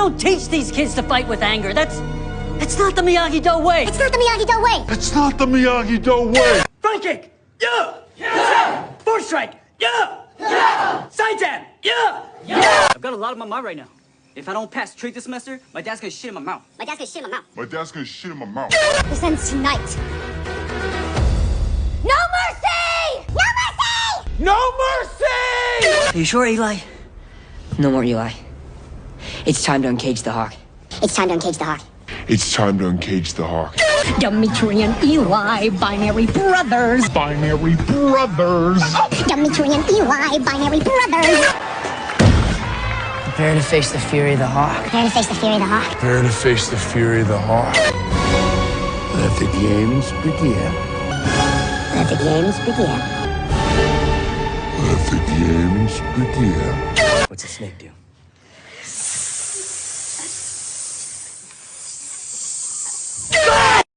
don't teach these kids to fight with anger. That's not the Miyagi-Do way. It's not the Miyagi-Do way. It's not the Miyagi-Do way. Front kick. Yeah. Yeah. Forward strike. Yeah. Yeah. Side jab. Yeah. Yeah. I've got a lot on my mind right now. If I don't pass trait this semester, my dad's gonna shit in my mouth. My dad's gonna shit in my mouth. My dad's gonna shit in my mouth. This ends tonight. No mercy! No mercy! No mercy! Are you sure, Eli? No more Eli. It's time to uncage the Hawk. It's time to uncage the Hawk. It's time to uncage the Hawk. Dimitri and Eli, binary brothers. Binary brothers. Dimitri and Eli, binary brothers. Prepare to face the fury of the Hawk. Prepare to face the fury of the Hawk. Prepare to face the fury of the Hawk. Let the games begin. Let the games begin. Let the games begin. What's a snake do?